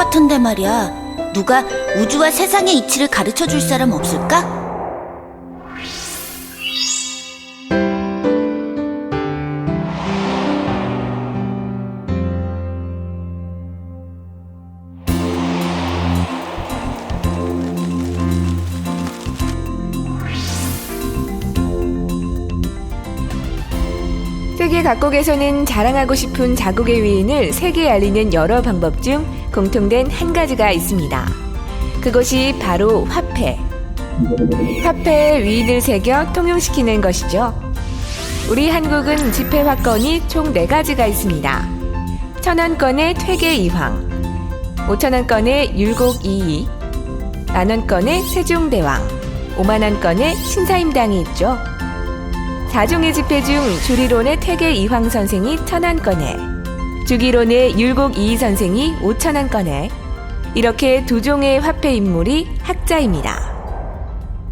같은데 말이야. 누가 우주와 세상의 이치를 가르쳐 줄 사람 없을까? 세계 각국에서는 자랑하고 싶은 자국의 위인을 세계에 알리는 여러 방법 중 공통된 한 가지가 있습니다. 그것이 바로 화폐. 화폐에 위인을 새겨 통용시키는 것이죠. 우리 한국은 지폐 화건이 총 4가지가 있습니다. 1,000원권의 퇴계 이황, 5,000원권의 율곡 이이, 만원권의 세종대왕, 5만원권의 신사임당이 있죠. 4종의 지폐 중 주리론의 퇴계 이황 선생이 1,000원권에, 주기론의 율곡 이이 선생이 5,000원권에, 이렇게 2종의 화폐 인물이 학자입니다.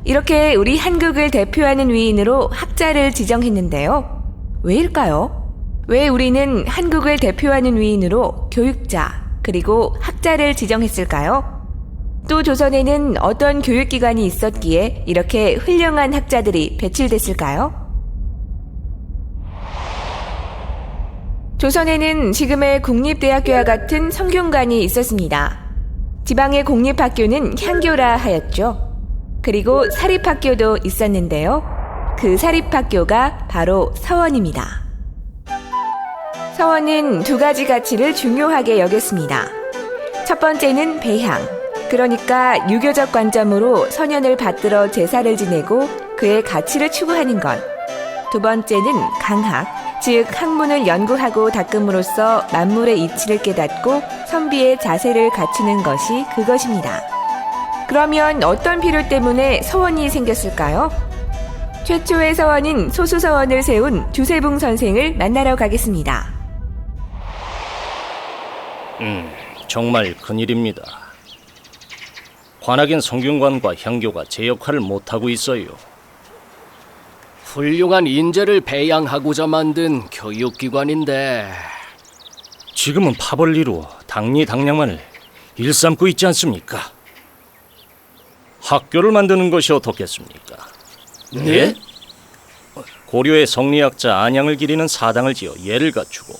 이렇게 우리 한국을 대표하는 위인으로 학자를 지정했는데요. 왜일까요? 왜 우리는 한국을 대표하는 위인으로 교육자, 그리고 학자를 지정했을까요? 또 조선에는 어떤 교육기관이 있었기에 이렇게 훌륭한 학자들이 배출됐을까요? 조선에는 지금의 국립대학교와 같은 성균관이 있었습니다. 지방의 공립학교는 향교라 하였죠. 그리고 사립학교도 있었는데요. 그 사립학교가 바로 서원입니다. 서원은 2가지 가치를 중요하게 여겼습니다. 첫 번째는 배향, 그러니까 유교적 관점으로 선현을 받들어 제사를 지내고 그의 가치를 추구하는 것. 2번째는 강학, 즉 학문을 연구하고 닦음으로써 만물의 이치를 깨닫고 선비의 자세를 갖추는 것이 그것입니다. 그러면 어떤 필요 때문에 서원이 생겼을까요? 최초의 서원인 소수서원을 세운 주세붕 선생을 만나러 가겠습니다. 정말 큰일입니다. 관악인 성균관과 향교가 제 역할을 못하고 있어요. 훌륭한 인재를 배양하고자 만든 교육기관인데 지금은 파벌리로 당리당량만을 일삼고 있지 않습니까? 학교를 만드는 것이 어떻겠습니까? 네? 고려의 성리학자 안양을 기리는 사당을 지어 예를 갖추고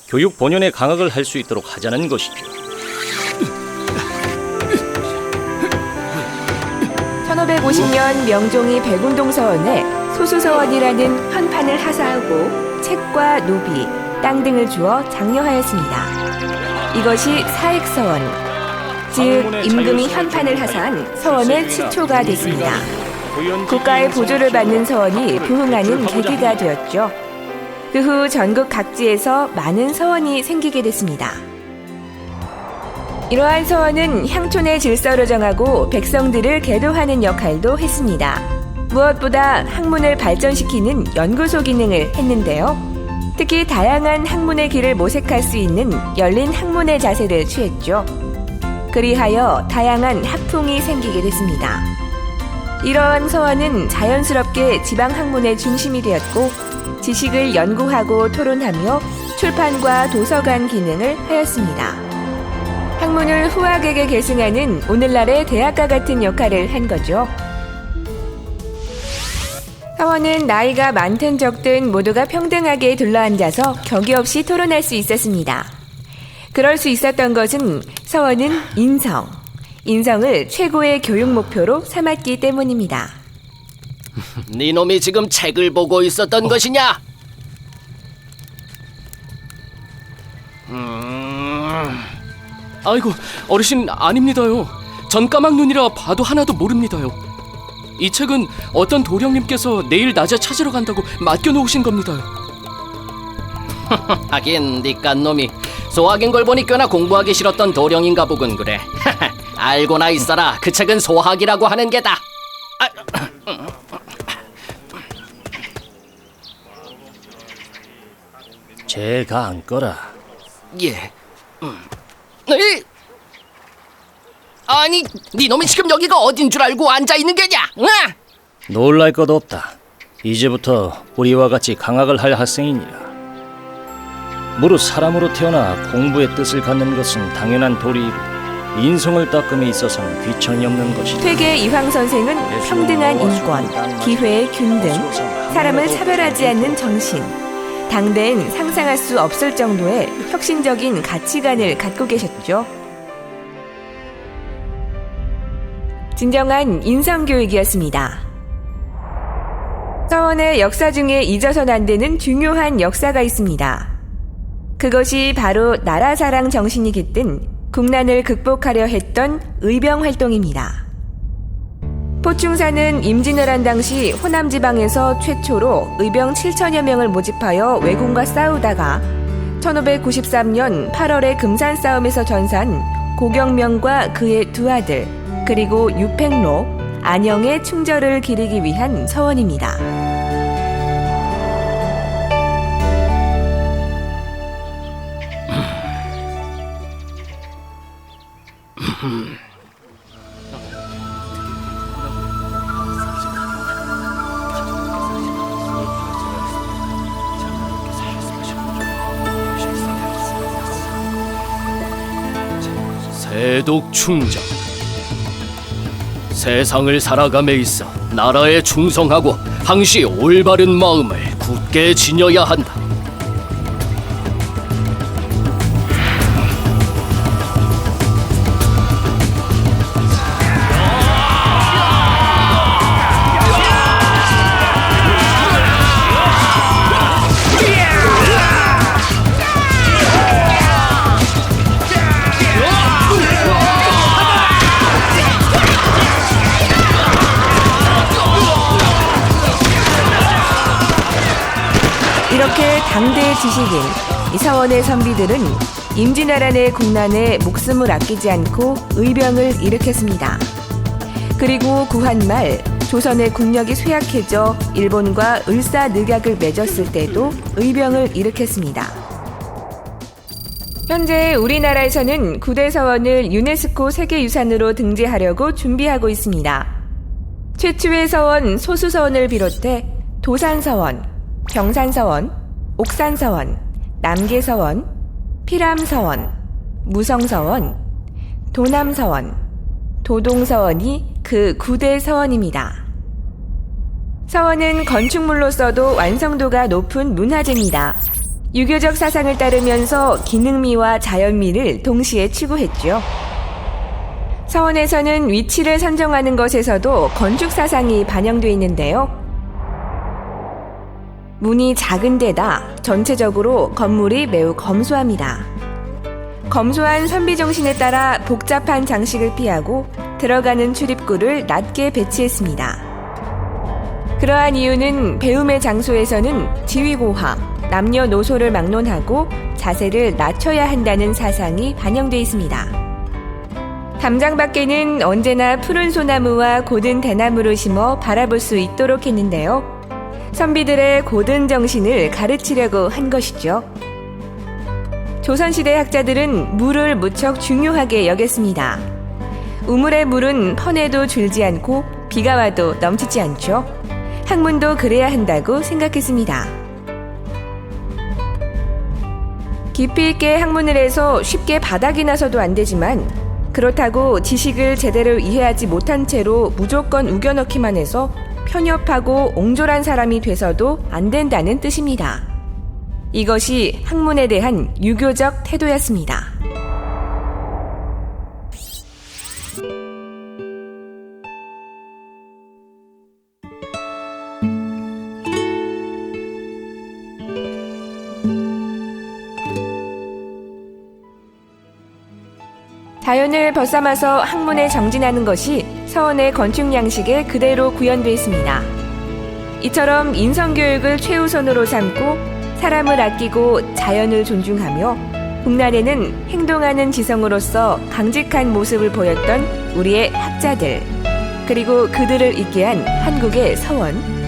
교육 본연의 강학을 할 수 있도록 하자는 것이죠. 1550년 명종이 백운동 서원에 소수서원이라는 현판을 하사하고 책과 노비, 땅 등을 주어 장려하였습니다. 이것이 사액서원, 즉 임금이 현판을 하사한 서원의 시초가 됐습니다. 국가의 보조를 받는 서원이 부흥하는 계기가 되었죠. 그 후 전국 각지에서 많은 서원이 생기게 됐습니다. 이러한 서원은 향촌의 질서를 정하고 백성들을 계도하는 역할도 했습니다. 무엇보다 학문을 발전시키는 연구소 기능을 했는데요. 특히 다양한 학문의 길을 모색할 수 있는 열린 학문의 자세를 취했죠. 그리하여 다양한 학풍이 생기게 됐습니다. 이러한 서원은 자연스럽게 지방 학문의 중심이 되었고 지식을 연구하고 토론하며 출판과 도서관 기능을 하였습니다. 학문을 후학에게 계승하는 오늘날의 대학과 같은 역할을 한 거죠. 서원은 나이가 많든 적든 모두가 평등하게 둘러앉아서 격의 없이 토론할 수 있었습니다. 그럴 수 있었던 것은 서원은 인성을 최고의 교육 목표로 삼았기 때문입니다. 네놈이 지금 책을 보고 있었던 것이냐? 아이고, 어르신 아닙니다요. 전 까막 눈이라 봐도 하나도 모릅니다요. 이 책은 어떤 도령님께서 내일 낮에 찾으러 간다고 맡겨놓으신 겁니다요. 하긴 니깐 놈이 소학인 걸 보니 꽤나 공부하기 싫었던 도령인가 보군. 그래. 알고나 있어라. 그 책은 소학이라고 하는 게다. 제가 안 거라. 예. 에이! 아니, 니놈이 지금 여기가 어딘 줄 알고 앉아있는 게냐? 응? 놀랄 것 없다. 이제부터 우리와 같이 강학을 할 학생이니라. 무릇 사람으로 태어나 공부의 뜻을 갖는 것은 당연한 도리이고 인성을 닦음에 있어서는 귀천이 없는 것이다. 퇴계 이황 선생은 평등한 인권, 기회의 균등, 사람을 차별하지 않는 정신, 당대엔 상상할 수 없을 정도의 혁신적인 가치관을 갖고 계셨죠. 진정한 인성교육이었습니다. 서원의 역사 중에 잊어서는 안 되는 중요한 역사가 있습니다. 그것이 바로 나라사랑 정신이 깃든 국난을 극복하려 했던 의병 활동입니다. 포충사는 임진왜란 당시 호남 지방에서 최초로 의병 7천여 명을 모집하여 왜군과 싸우다가 1593년 8월의 금산 싸움에서 전사한 고경명과 그의 두 아들 그리고 유팽로, 안영의 충절을 기리기 위한 서원입니다. 세독충정. 세상을 살아감에 있어 나라에 충성하고 항시 올바른 마음을 굳게 지녀야 한다. 이렇게 당대의 지식인 이서원의 선비들은 임진왜란의 국난에 목숨을 아끼지 않고 의병을 일으켰습니다. 그리고 구한말 조선의 국력이 쇠약해져 일본과 을사늑약을 맺었을 때도 의병을 일으켰습니다. 현재 우리나라에서는 구대서원을 유네스코 세계유산으로 등재하려고 준비하고 있습니다. 최초의 서원 소수서원을 비롯해 도산서원, 경산서원, 옥산서원, 남계서원, 피람서원, 무성서원, 도남서원, 도동서원이 그 9대 서원입니다. 서원은 건축물로서도 완성도가 높은 문화재입니다. 유교적 사상을 따르면서 기능미와 자연미를 동시에 추구했죠. 서원에서는 위치를 선정하는 것에서도 건축 사상이 반영되어 있는데요. 문이 작은 데다 전체적으로 건물이 매우 검소합니다. 검소한 선비 정신에 따라 복잡한 장식을 피하고 들어가는 출입구를 낮게 배치했습니다. 그러한 이유는 배움의 장소에서는 지위고하, 남녀노소를 막론하고 자세를 낮춰야 한다는 사상이 반영되어 있습니다. 담장 밖에는 언제나 푸른 소나무와 고든 대나무를 심어 바라볼 수 있도록 했는데요. 선비들의 고든 정신을 가르치려고 한 것이죠. 조선시대 학자들은 물을 무척 중요하게 여겼습니다. 우물의 물은 펀해도 줄지 않고 비가 와도 넘치지 않죠. 학문도 그래야 한다고 생각했습니다. 깊이 있게 학문을 해서 쉽게 바닥이 나서도 안 되지만 그렇다고 지식을 제대로 이해하지 못한 채로 무조건 우겨넣기만 해서 편협하고 옹졸한 사람이 돼서도 안 된다는 뜻입니다. 이것이 학문에 대한 유교적 태도였습니다. 자연을 벗삼아서 학문에 정진하는 것이 서원의 건축 양식에 그대로 구현되어 있습니다. 이처럼 인성교육을 최우선으로 삼고 사람을 아끼고 자연을 존중하며 국난에는 행동하는 지성으로서 강직한 모습을 보였던 우리의 학자들, 그리고 그들을 있게 한 한국의 서원.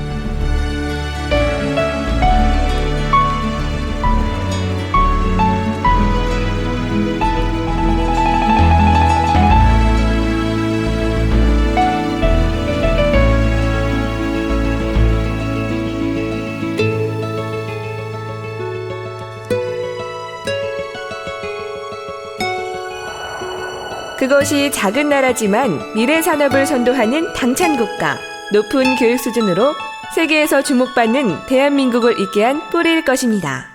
그것이 작은 나라지만 미래 산업을 선도하는 당찬 국가, 높은 교육 수준으로 세계에서 주목받는 대한민국을 있게 한 뿌리일 것입니다.